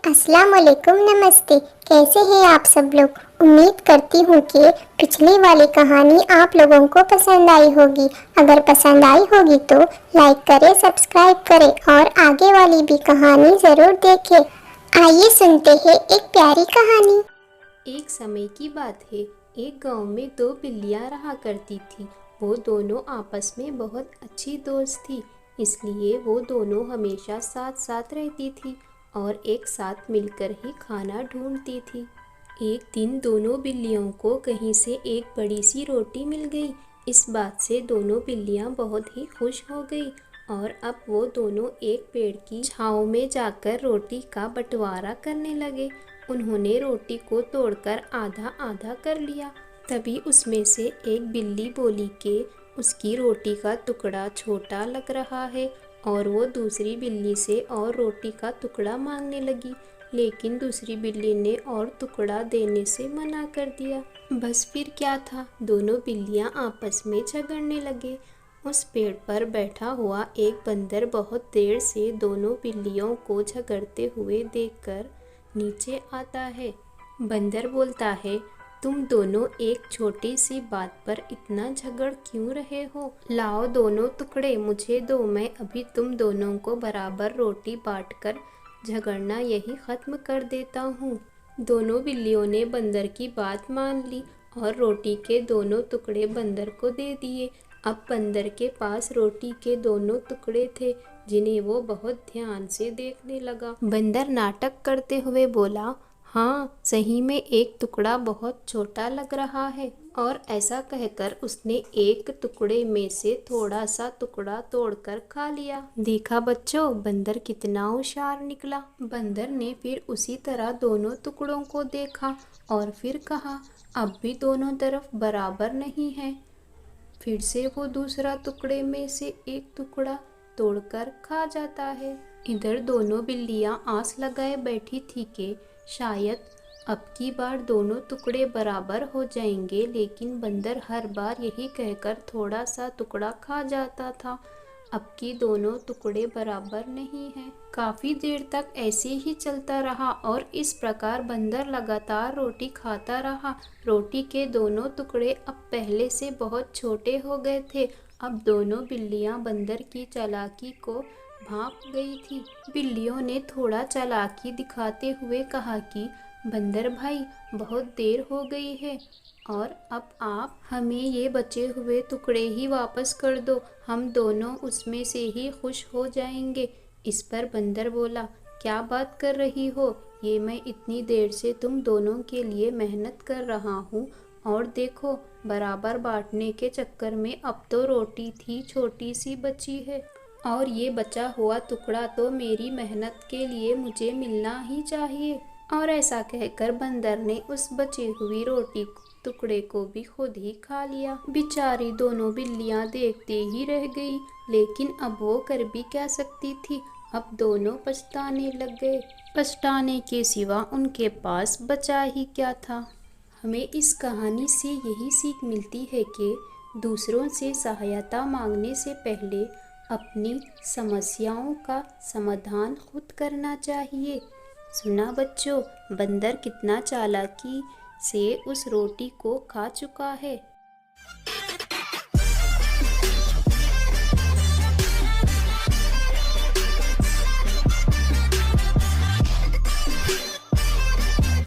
अस्सलाम वालेकुम, नमस्ते। कैसे हैं आप सब लोग। उम्मीद करती हूँ कि पिछली वाली कहानी आप लोगों को पसंद आई होगी। अगर पसंद आई होगी तो लाइक करें, सब्सक्राइब करें और आगे वाली भी कहानी ज़रूर देखें। आइए सुनते हैं एक प्यारी कहानी। एक समय की बात है। एक गांव में दो बिल्लियां रहा करती थी। वो दोनों आपस में बहुत अच्छी दोस्त थी, इसलिए वो दोनों हमेशा साथ साथ रहती थी और एक साथ मिलकर ही खाना ढूंढती थी। एक दिन दोनों बिल्लियों को कहीं से एक बड़ी सी रोटी मिल गई। इस बात से दोनों बिल्लियां बहुत ही खुश हो गई और अब वो दोनों एक पेड़ की छांव में जाकर रोटी का बंटवारा करने लगे। उन्होंने रोटी को तोड़कर आधा आधा कर लिया। तभी उसमें से एक बिल्ली बोली कि उसकी रोटी का टुकड़ा छोटा लग रहा है और वो दूसरी बिल्ली से और रोटी का टुकड़ा मांगने लगी, लेकिन दूसरी बिल्ली ने और टुकड़ा देने से मना कर दिया। बस फिर क्या था, दोनों बिल्लियां आपस में झगड़ने लगे। उस पेड़ पर बैठा हुआ एक बंदर बहुत देर से दोनों बिल्लियों को झगड़ते हुए देखकर नीचे आता है। बंदर बोलता है, तुम दोनों एक छोटी सी बात पर इतना झगड़ क्यों रहे हो। लाओ दोनों टुकड़े मुझे दो, मैं अभी तुम दोनों को बराबर रोटी बांटकर झगड़ना यही खत्म कर देता हूँ। दोनों बिल्लियों ने बंदर की बात मान ली और रोटी के दोनों टुकड़े बंदर को दे दिए। अब बंदर के पास रोटी के दोनों टुकड़े थे, जिन्हें वो बहुत ध्यान से देखने लगा। बंदर नाटक करते हुए बोला, हाँ सही में एक टुकड़ा बहुत छोटा लग रहा है। और ऐसा कहकर उसने एक टुकड़े में से थोड़ा सा टुकड़ा तोड़कर खा लिया। देखा बच्चों, बंदर कितना होशियार निकला। बंदर ने फिर उसी तरह दोनों टुकड़ों को देखा और फिर कहा, अब भी दोनों तरफ बराबर नहीं है। फिर से वो दूसरा टुकड़े में से एक टुकड़ा तोड़कर खा जाता है। इधर दोनों बिल्लियां आस लगाए बैठी थी कि शायद अब की बार दोनों टुकड़े बराबर हो जाएंगे, लेकिन बंदर हर बार यही कहकर थोड़ा सा टुकड़ा खा जाता था। अब की दोनों टुकड़े बराबर नहीं हैं। काफी देर तक ऐसे ही चलता रहा और इस प्रकार बंदर लगातार रोटी खाता रहा। रोटी के दोनों टुकड़े अब पहले से बहुत छोटे हो गए थे। अब दोनों बिल्लियां बंदर की चालाकी को भांप गई थी। बिल्लियों ने थोड़ा चालाकी दिखाते हुए कहा कि बंदर भाई, बहुत देर हो गई है और अब आप हमें ये बचे हुए टुकड़े ही वापस कर दो, हम दोनों उसमें से ही खुश हो जाएंगे। इस पर बंदर बोला, क्या बात कर रही हो, ये मैं इतनी देर से तुम दोनों के लिए मेहनत कर रहा हूँ और देखो बराबर बांटने के चक्कर में अब तो रोटी थी छोटी सी बची है और ये बचा हुआ टुकड़ा तो मेरी मेहनत के लिए मुझे मिलना ही चाहिए। और ऐसा कहकर बंदर ने उस बची हुई रोटी टुकड़े को भी खुद ही खा लिया। बेचारी दोनों बिल्लियां देखते ही रह गई, लेकिन अब वो कर भी क्या सकती थी। अब दोनों पछताने लग गए। पछताने के सिवा उनके पास बचा ही क्या था। हमें इस कहानी से यही सीख मिलती है कि दूसरों से सहायता मांगने से पहले अपनी समस्याओं का समाधान खुद करना चाहिए। सुना बच्चों, बंदर कितना चालाकी से उस रोटी को खा चुका है।